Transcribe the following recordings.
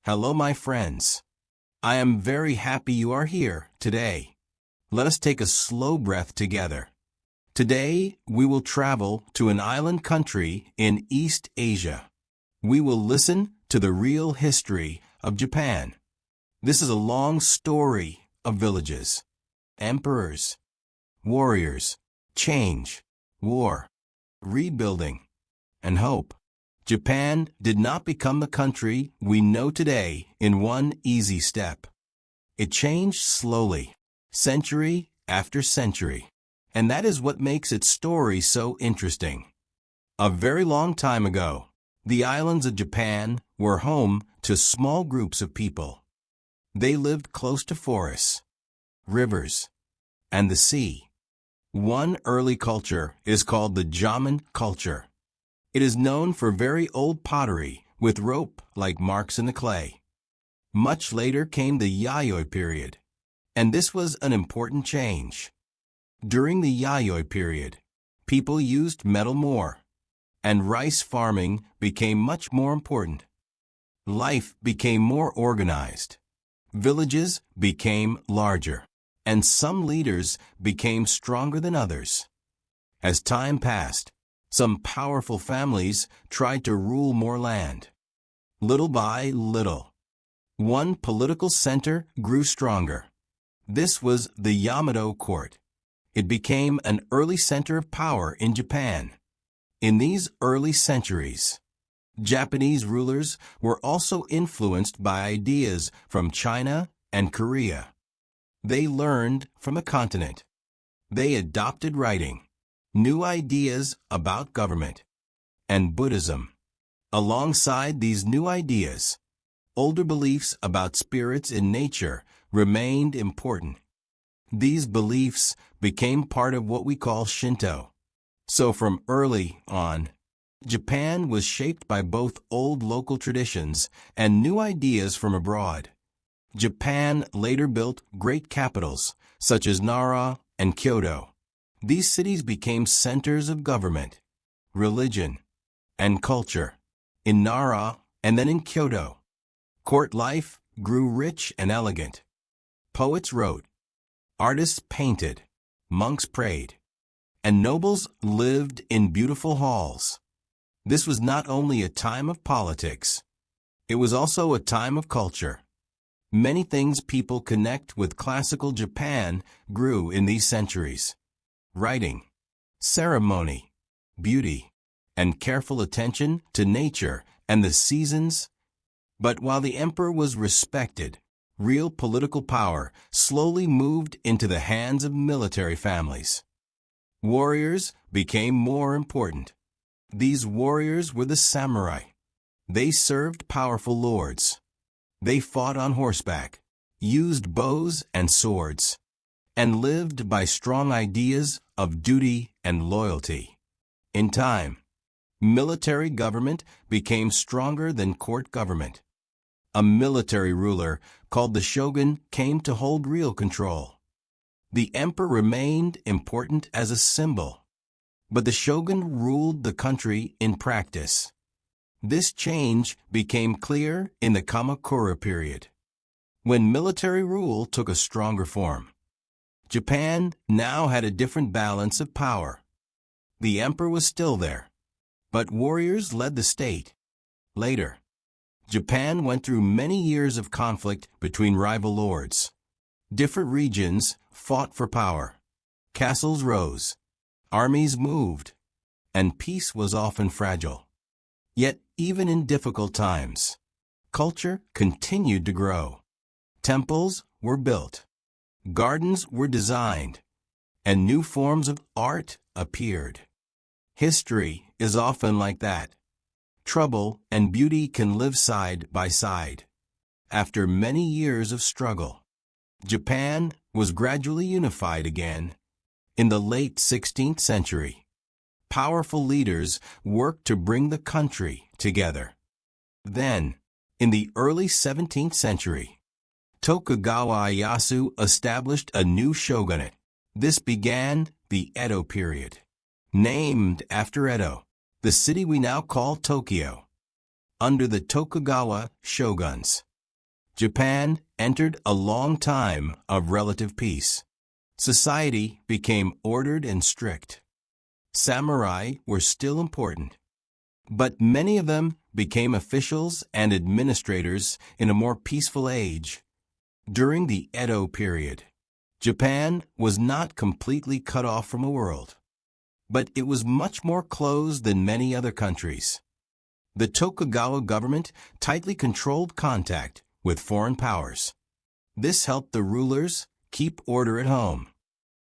Hello, my friends. I am very happy you are here today. Let us take a slow breath together. Today, we will travel to an island country in East Asia. We will listen to the real history of Japan. This is a long story of villages, emperors, warriors, change, war, rebuilding, and hope. Japan did not become the country we know today in one easy step. It changed slowly, century after century, and that is what makes its story so interesting. A very long time ago, the islands of Japan were home to small groups of people. They lived close to forests, rivers, and the sea. One early culture is called the Jomon culture. It is known for very old pottery with rope-like marks in the clay. Much later came the Yayoi period, and this was an important change. During the Yayoi period, people used metal more, and rice farming became much more important. Life became more organized. Villages became larger, and some leaders became stronger than others. As time passed, some powerful families tried to rule more land. Little by little, one political center grew stronger. This was the Yamato court. It became an early center of power in Japan. In these early centuries, Japanese rulers were also influenced by ideas from China and Korea. They learned from the continent. They adopted writing, new ideas about government, and Buddhism. Alongside these new ideas, older beliefs about spirits in nature remained important. These beliefs became part of what we call Shinto. So from early on, Japan was shaped by both old local traditions and new ideas from abroad. Japan later built great capitals such as Nara and Kyoto. These cities became centers of government, religion, and culture. In Nara and then in Kyoto, court life grew rich and elegant. Poets wrote, artists painted, monks prayed, and nobles lived in beautiful halls. This was not only a time of politics, it was also a time of culture. Many things people connect with classical Japan grew in these centuries. Writing, ceremony, beauty, and careful attention to nature and the seasons. But while the emperor was respected, real political power slowly moved into the hands of military families. Warriors became more important. These warriors were the samurai. They served powerful lords. They fought on horseback, used bows and swords, and lived by strong ideas of duty and loyalty. In time, military government became stronger than court government. A military ruler called the shogun came to hold real control. The emperor remained important as a symbol, but the shogun ruled the country in practice. This change became clear in the Kamakura period, when military rule took a stronger form. Japan now had a different balance of power. The emperor was still there, but warriors led the state. Later, Japan went through many years of conflict between rival lords. Different regions fought for power. Castles rose, armies moved, and peace was often fragile. Yet, even in difficult times, culture continued to grow. Temples were built. Gardens were designed, and new forms of art appeared. History is often like that. Trouble and beauty can live side by side. After many years of struggle, Japan was gradually unified again. In the late 16th century, powerful leaders worked to bring the country together. Then, in the early 17th century, Tokugawa Ieyasu established a new shogunate. This began the Edo period, named after Edo, the city we now call Tokyo. Under the Tokugawa shoguns, Japan entered a long time of relative peace. Society became ordered and strict. Samurai were still important, but many of them became officials and administrators in a more peaceful age. During the Edo period, Japan was not completely cut off from the world, but it was much more closed than many other countries. The Tokugawa government tightly controlled contact with foreign powers. This helped the rulers keep order at home.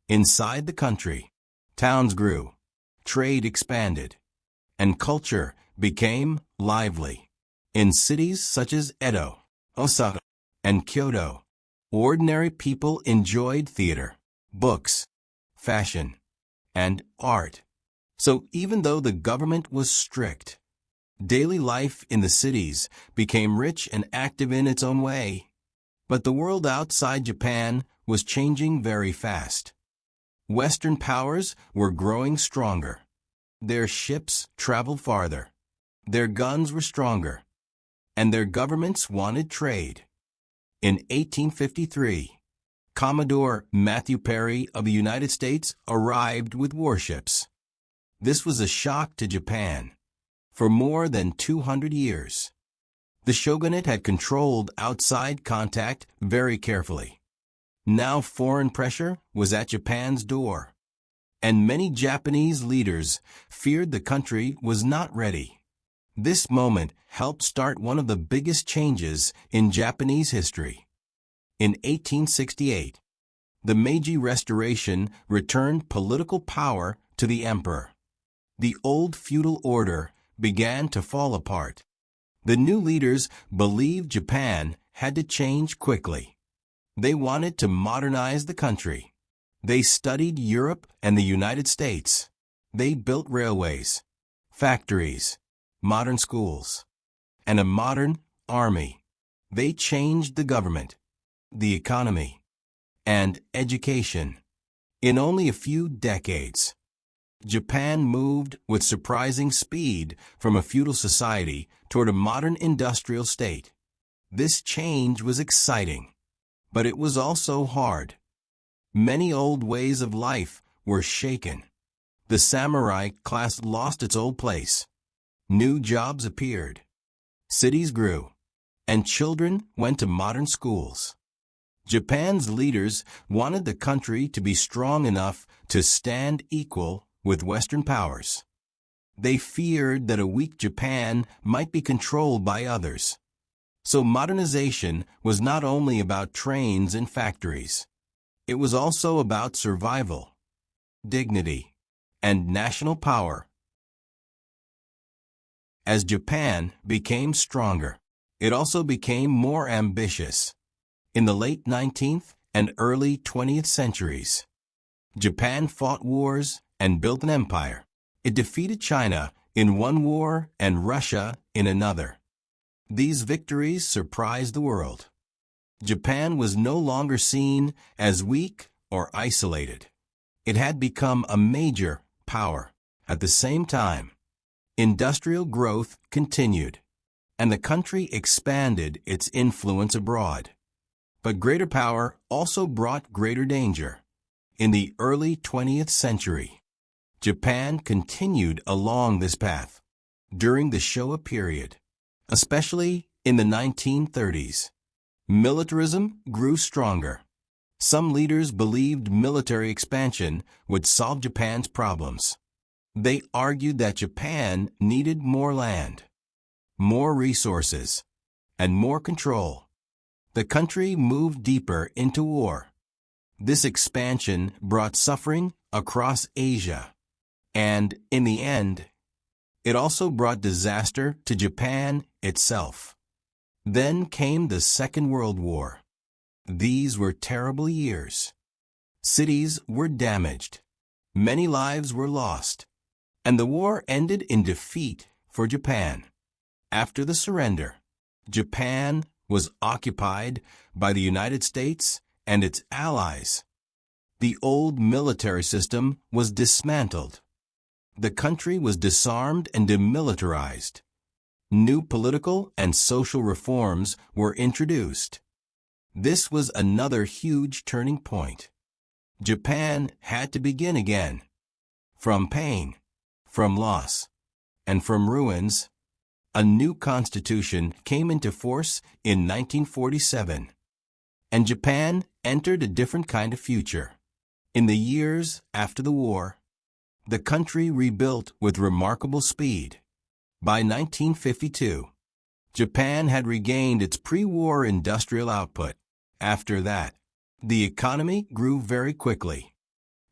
Inside the country, towns grew, trade expanded, and culture became lively. In cities such as Edo, Osaka, and Kyoto, ordinary people enjoyed theater, books, fashion, and art. So even though the government was strict, daily life in the cities became rich and active in its own way. But the world outside Japan was changing very fast. Western powers were growing stronger. Their ships traveled farther. Their guns were stronger. And their governments wanted trade. In 1853, Commodore Matthew Perry of the United States arrived with warships. This was a shock to Japan. For more than 200 years, the shogunate had controlled outside contact very carefully. Now foreign pressure was at Japan's door, and many Japanese leaders feared the country was not ready. This moment helped start one of the biggest changes in Japanese history. In 1868, the Meiji Restoration returned political power to the emperor. The old feudal order began to fall apart. The new leaders believed Japan had to change quickly. They wanted to modernize the country. They studied Europe and the United States. They built railways, factories, modern schools, and a modern army. They changed the government, the economy, and education. In only a few decades, Japan moved with surprising speed from a feudal society toward a modern industrial state. This change was exciting, but it was also hard. Many old ways of life were shaken. The samurai class lost its old place. New jobs appeared. Cities grew, and children went to modern schools. Japan's leaders wanted the country to be strong enough to stand equal with Western powers. They feared that a weak Japan might be controlled by others. So modernization was not only about trains and factories. It was also about survival, dignity, and national power. As Japan became stronger, it also became more ambitious. In the late 19th and early 20th centuries, Japan fought wars and built an empire. It defeated China in one war and Russia in another. These victories surprised the world. Japan was no longer seen as weak or isolated. It had become a major power. At the same time, industrial growth continued, and the country expanded its influence abroad. But greater power also brought greater danger. In the early 20th century, Japan continued along this path. During the Showa period, especially in the 1930s, militarism grew stronger. Some leaders believed military expansion would solve Japan's problems. They argued that Japan needed more land, more resources, and more control. The country moved deeper into war. This expansion brought suffering across Asia. And, in the end, it also brought disaster to Japan itself. Then came the Second World War. These were terrible years. Cities were damaged. Many lives were lost. And the war ended in defeat for Japan. After the surrender, Japan was occupied by the United States and its allies. The old military system was dismantled. The country was disarmed and demilitarized. New political and social reforms were introduced. This was another huge turning point. Japan had to begin again. From pain, from loss, and from ruins, a new constitution came into force in 1947. And Japan entered a different kind of future. In the years after the war, the country rebuilt with remarkable speed. By 1952, Japan had regained its pre-war industrial output. After that, the economy grew very quickly.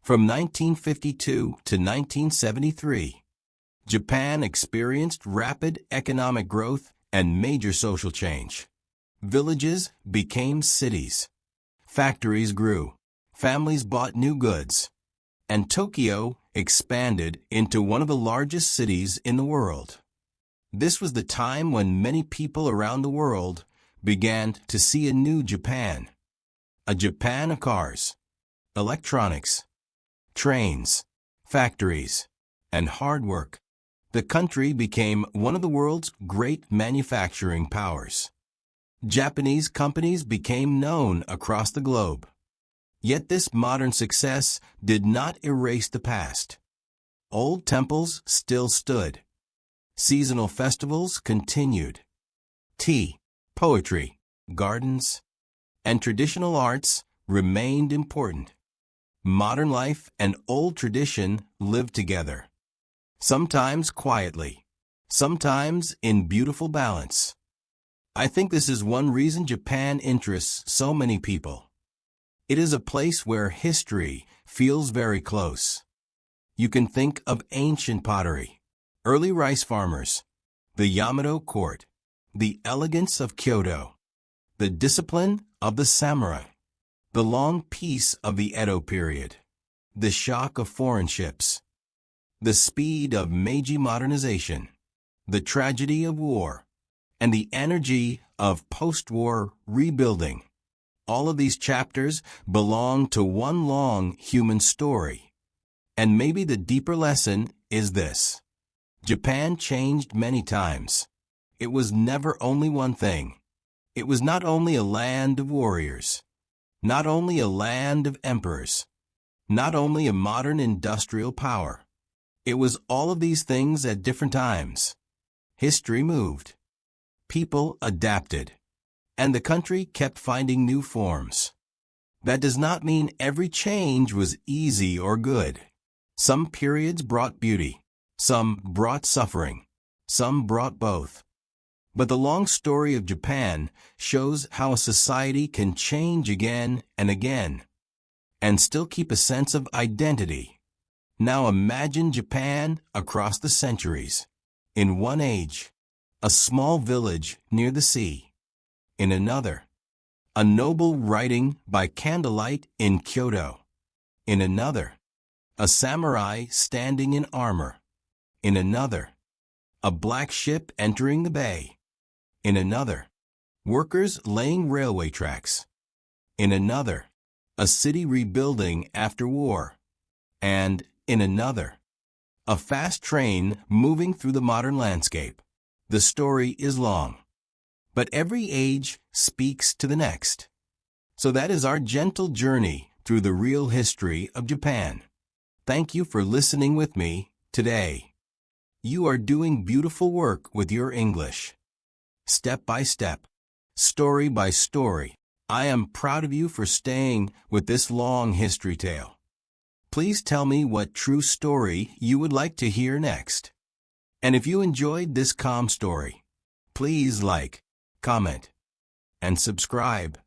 From 1952 to 1973, Japan experienced rapid economic growth and major social change. Villages became cities. Factories grew. Families bought new goods. And Tokyo expanded into one of the largest cities in the world. This was the time when many people around the world began to see a new Japan. A Japan of cars, electronics, trains, factories, and hard work. The country became one of the world's great manufacturing powers. Japanese companies became known across the globe. Yet this modern success did not erase the past. Old temples still stood. Seasonal festivals continued. Tea, poetry, gardens, and traditional arts remained important. Modern life and old tradition lived together. Sometimes quietly, sometimes in beautiful balance. I think this is one reason Japan interests so many people. It is a place where history feels very close. You can think of ancient pottery, early rice farmers, the Yamato court, the elegance of Kyoto, the discipline of the samurai, the long peace of the Edo period, the shock of foreign ships, the speed of Meiji modernization, the tragedy of war, and the energy of post-war rebuilding. All of these chapters belong to one long human story. And maybe the deeper lesson is this. Japan changed many times. It was never only one thing. It was not only a land of warriors, not only a land of emperors, not only a modern industrial power. It was all of these things at different times. History moved. People adapted. And the country kept finding new forms. That does not mean every change was easy or good. Some periods brought beauty. Some brought suffering. Some brought both. But the long story of Japan shows how a society can change again and again, and still keep a sense of identity. Now imagine Japan across the centuries. In one age, a small village near the sea. In another, a noble riding by candlelight in Kyoto. In another, a samurai standing in armor. In another, a black ship entering the bay. In another, workers laying railway tracks. In another, a city rebuilding after war. And in another, a fast train moving through the modern landscape. The story is long, but every age speaks to the next. So that is our gentle journey through the real history of Japan. Thank you for listening with me today. You are doing beautiful work with your English. Step by step, story by story, I am proud of you for staying with this long history tale. Please tell me what true story you would like to hear next. And if you enjoyed this calm story, please like, comment, and subscribe.